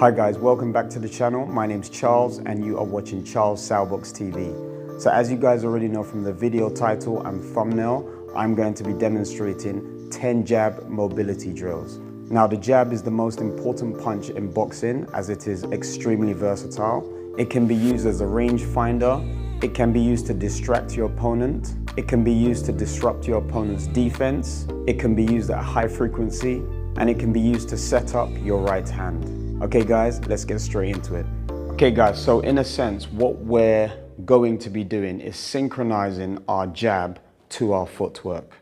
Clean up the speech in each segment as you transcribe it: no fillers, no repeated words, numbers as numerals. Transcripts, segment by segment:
Hi guys, welcome back to the channel. My name's Charles and you are watching Charles Salbox TV. So as you guys already know from the video title and thumbnail, I'm going to be demonstrating 10 jab mobility drills. Now the jab is the most important punch in boxing as it is extremely versatile. It can be used as a range finder. It can be used to distract your opponent. It can be used to disrupt your opponent's defense. It can be used at high frequency, and it can be used to set up your right hand. Okay guys, let's get straight into it. Okay guys, so in a sense, what we're going to be doing is synchronizing our jab to our footwork.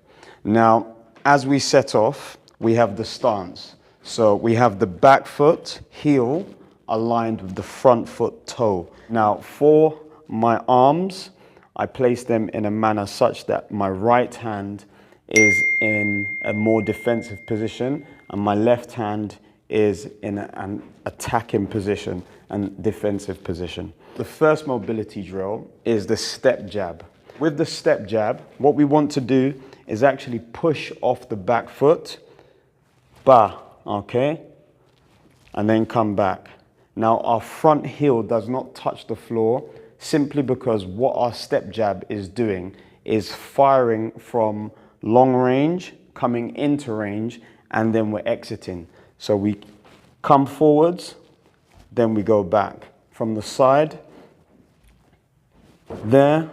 Now, as we set off, we have the stance. So we have the back foot, heel, aligned with the front foot toe. Now for my arms, I place them in a manner such that my right hand is in a more defensive position and my left hand is in an attacking position and defensive position. The first mobility drill is the step jab. With the step jab, what we want to do is actually push off the back foot, okay, and then come back. Now our front heel does not touch the floor simply because what our step jab is doing is firing from long range, coming into range, and then we're exiting. So we come forwards, then we go back. From the side, there.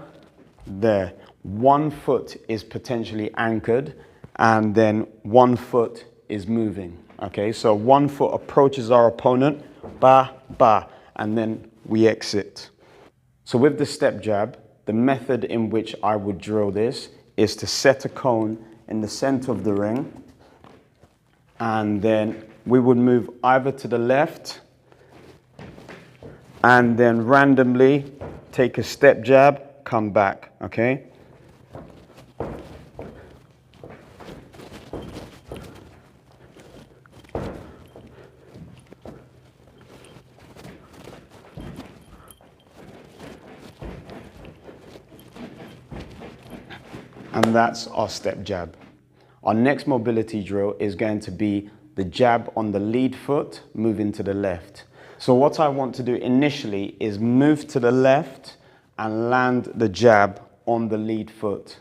One foot is potentially anchored, and then one foot is moving. Okay, so one foot approaches our opponent, and then we exit. So with the step jab, the method in which I would drill this is to set a cone in the center of the ring, and then we would move either to the left and then randomly take a step jab, come back, okay? And that's our step jab. Our next mobility drill is going to be the jab on the lead foot, moving to the left. So what I want to do initially is move to the left and land the jab on the lead foot.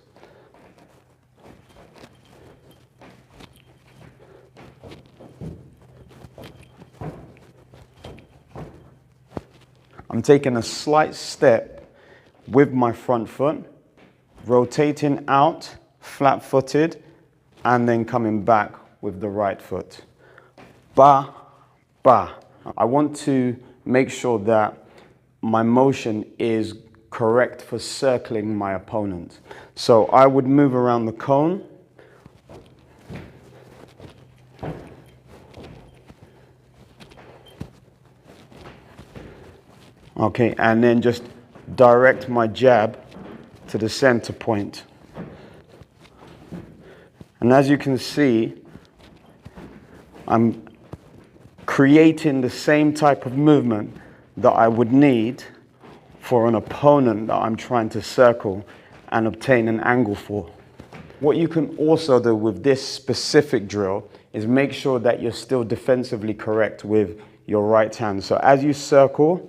I'm taking a slight step with my front foot, rotating out, flat-footed, and then coming back with the right foot. I want to make sure that my motion is correct for circling my opponent. So I would move around the cone. Okay, and then just direct my jab to the center point. And as you can see, I'm creating the same type of movement that I would need for an opponent that I'm trying to circle and obtain an angle for. What you can also do with this specific drill is make sure that you're still defensively correct with your right hand. So as you circle,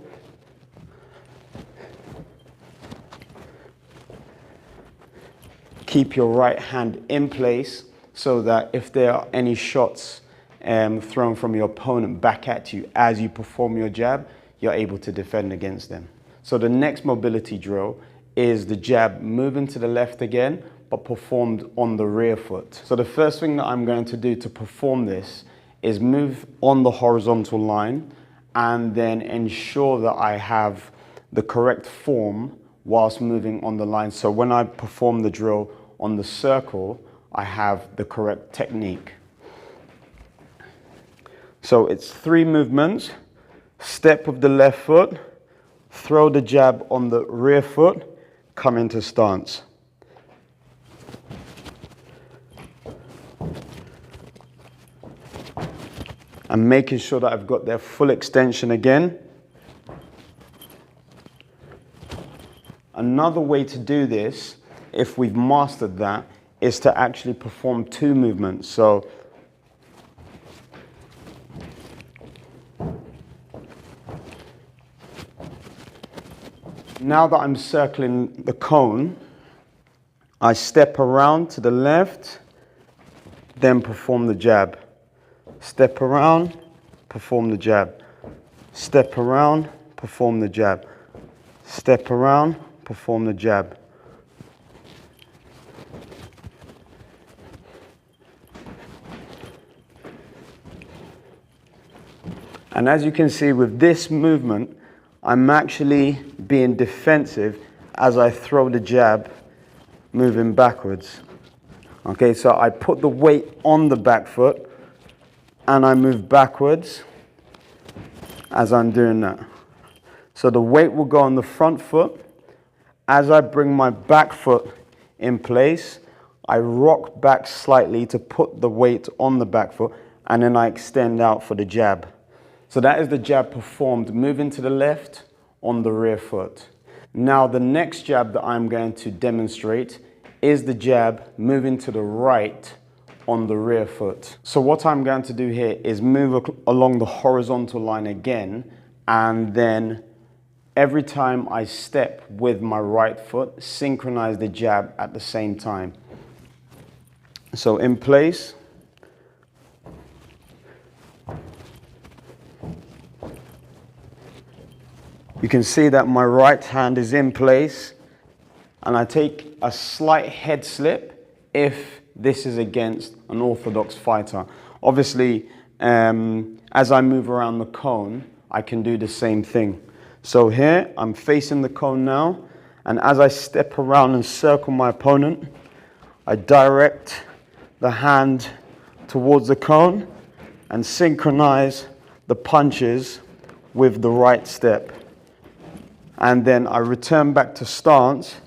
keep your right hand in place so that if there are any shots thrown from your opponent back at you as you perform your jab, you're able to defend against them. So the next mobility drill is the jab moving to the left again, but performed on the rear foot. So the first thing that I'm going to do to perform this is move on the horizontal line and then ensure that I have the correct form whilst moving on the line. So when I perform the drill on the circle, I have the correct technique. So it's 3 movements: step with the left foot, throw the jab on the rear foot, come into stance. I'm making sure that I've got their full extension again. Another way to do this, if we've mastered that, is to actually perform 2 movements. So Now that I'm circling the cone, I step around to the left, then perform the jab. Step around, perform the jab. Step around, perform the jab. Step around, perform the jab. And as you can see with this movement, I'm actually being defensive as I throw the jab, moving backwards. Okay, so I put the weight on the back foot and I move backwards as I'm doing that. So the weight will go on the front foot. As I bring my back foot in place, I rock back slightly to put the weight on the back foot, and then I extend out for the jab. So that is the jab performed, moving to the left on the rear foot. Now the next jab that I'm going to demonstrate is the jab moving to the right on the rear foot. So what I'm going to do here is move along the horizontal line again, and then every time I step with my right foot, synchronize the jab at the same time. So in place. You can see that my right hand is in place, and I take a slight head slip if this is against an orthodox fighter. Obviously, as I move around the cone, I can do the same thing. So here, I'm facing the cone now, and as I step around and circle my opponent, I direct the hand towards the cone and synchronize the punches with the right step. And then I return back to stance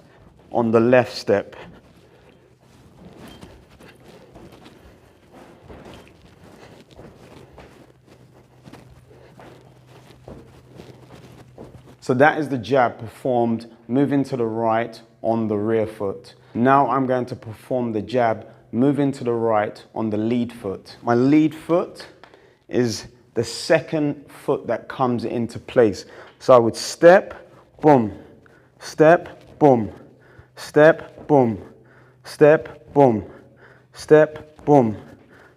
on the left step. So that is the jab performed, moving to the right on the rear foot. Now I'm going to perform the jab, moving to the right on the lead foot. My lead foot is the second foot that comes into place. So I would step, boom, step, boom, step, boom, step, boom, step, boom,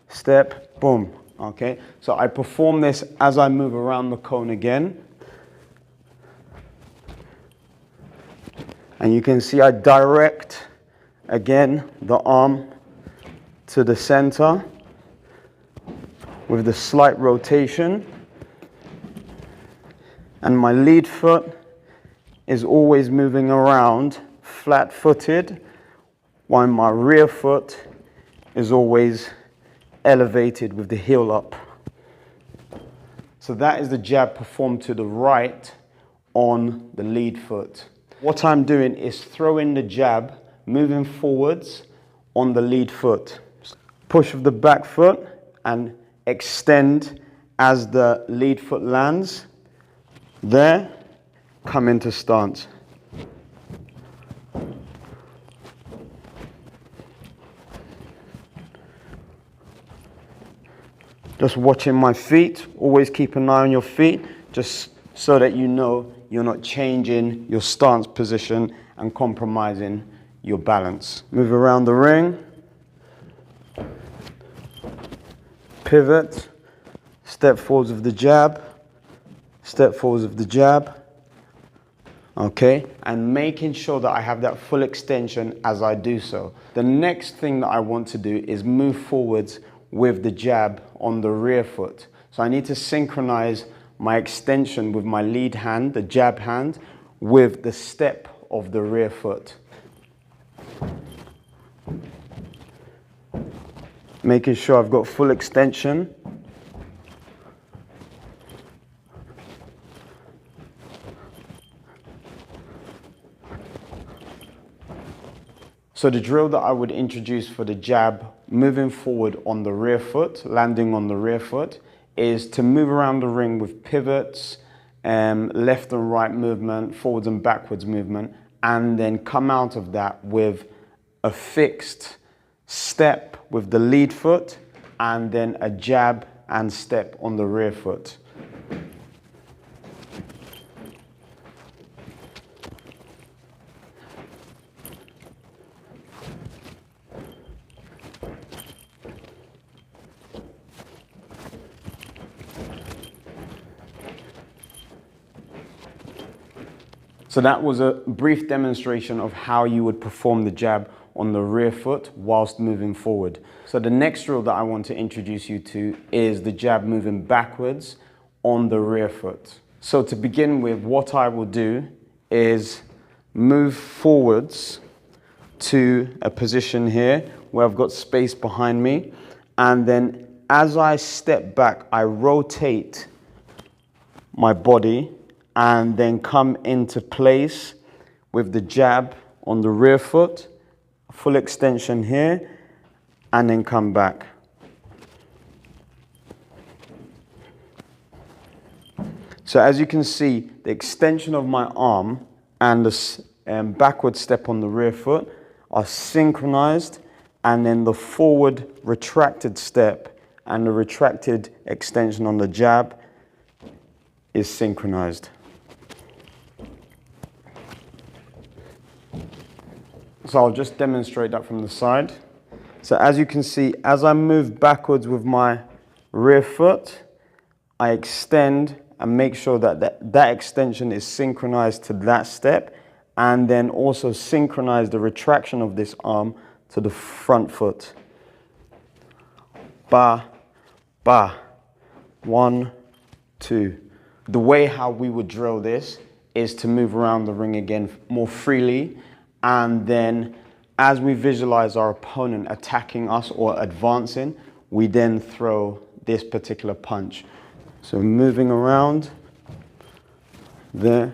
step, boom. Okay, so I perform this as I move around the cone again. And you can see I direct again the arm to the center with the slight rotation. And my lead foot is always moving around flat-footed, while my rear foot is always elevated with the heel up. So that is the jab performed to the right on the lead foot. What I'm doing is throwing the jab, moving forwards on the lead foot. Push of the back foot and extend as the lead foot lands. There, come into stance. Just watching my feet, always keep an eye on your feet, just so that you know you're not changing your stance position and compromising your balance. Move around the ring. Pivot. Step forwards of the jab. Step forwards of the jab. Okay, and making sure that I have that full extension as I do so. The next thing that I want to do is move forwards with the jab on the rear foot. So I need to synchronize my extension with my lead hand, the jab hand, with the step of the rear foot. Making sure I've got full extension. So the drill that I would introduce for the jab, moving forward on the rear foot, landing on the rear foot, is to move around the ring with pivots, left and right movement, forwards and backwards movement, and then come out of that with a fixed step with the lead foot, and then a jab and step on the rear foot. So that was a brief demonstration of how you would perform the jab on the rear foot whilst moving forward. So the next drill that I want to introduce you to is the jab moving backwards on the rear foot. So to begin with, what I will do is move forwards to a position here where I've got space behind me, and then as I step back, I rotate my body and then come into place with the jab on the rear foot, full extension here, and then come back. So as you can see, the extension of my arm and the backward step on the rear foot are synchronized, and then the forward retracted step and the retracted extension on the jab is synchronized. So I'll just demonstrate that from the side. So as you can see, as I move backwards with my rear foot, I extend and make sure that that extension is synchronized to that step, and then also synchronize the retraction of this arm to the front foot. Ba, ba, 1, 2. The way how we would drill this is to move around the ring again more freely, and then as we visualize our opponent attacking us or advancing, we then throw this particular punch. So moving around there.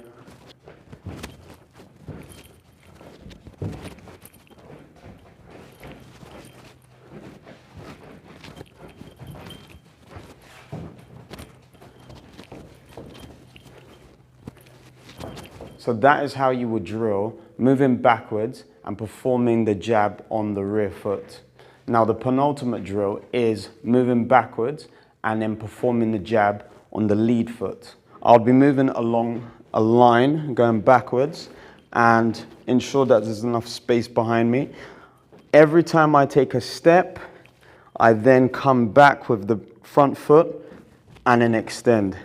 So that is how you would drill, moving backwards and performing the jab on the rear foot. Now the penultimate drill is moving backwards and then performing the jab on the lead foot. I'll be moving along a line, going backwards, and ensure that there's enough space behind me. Every time I take a step, I then come back with the front foot and then extend.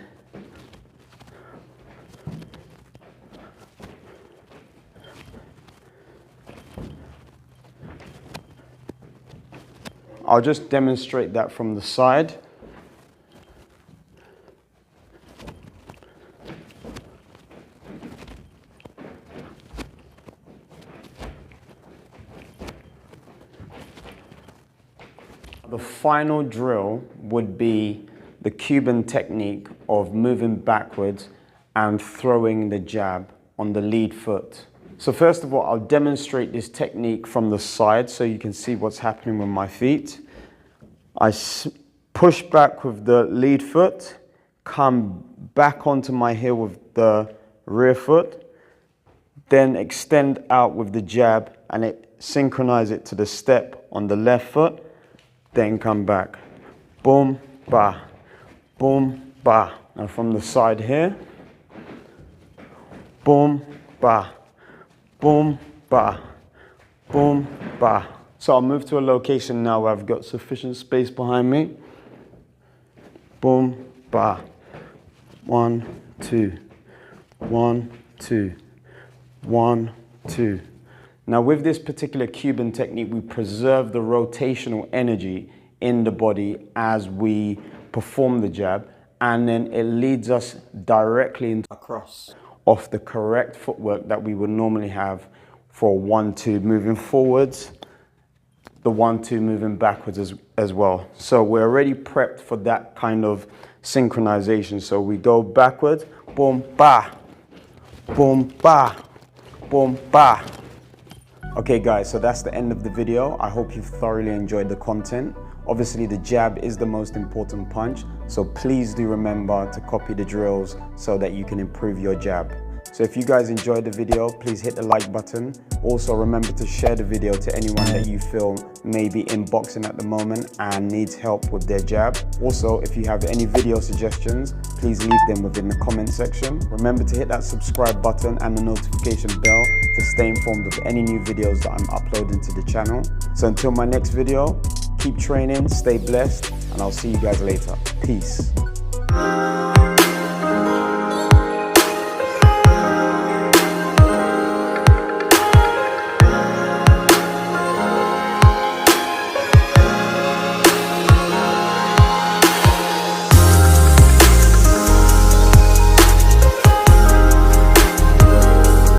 I'll just demonstrate that from the side. The final drill would be the Cuban technique of moving backwards and throwing the jab on the lead foot. So first of all, I'll demonstrate this technique from the side so you can see what's happening with my feet. I push back with the lead foot, come back onto my heel with the rear foot, then extend out with the jab and synchronize it to the step on the left foot, then come back. Boom, ba, boom, ba. Now from the side here, boom, ba, boom, ba, boom, ba. So I'll move to a location now where I've got sufficient space behind me. Boom, ba. 1, 2, 1, 2, 1, 2. Now with this particular Cuban technique, we preserve the rotational energy in the body as we perform the jab, and then it leads us directly into across off the correct footwork that we would normally have for 1-2 moving forwards, the 1-2 moving backwards as well. So we're already prepped for that kind of synchronization. So we go backwards, boom, ba, boom, ba, boom, ba. Okay guys, so that's the end of the video. I hope you've thoroughly enjoyed the content. Obviously the jab is the most important punch, so please do remember to copy the drills so that you can improve your jab. So if you guys enjoyed the video, please hit the like button. Also remember to share the video to anyone that you feel may be in boxing at the moment and needs help with their jab. Also, if you have any video suggestions, please leave them within the comment section. Remember to hit that subscribe button and the notification bell to stay informed of any new videos that I'm uploading to the channel. So until my next video, keep training, stay blessed, and I'll see you guys later. Peace.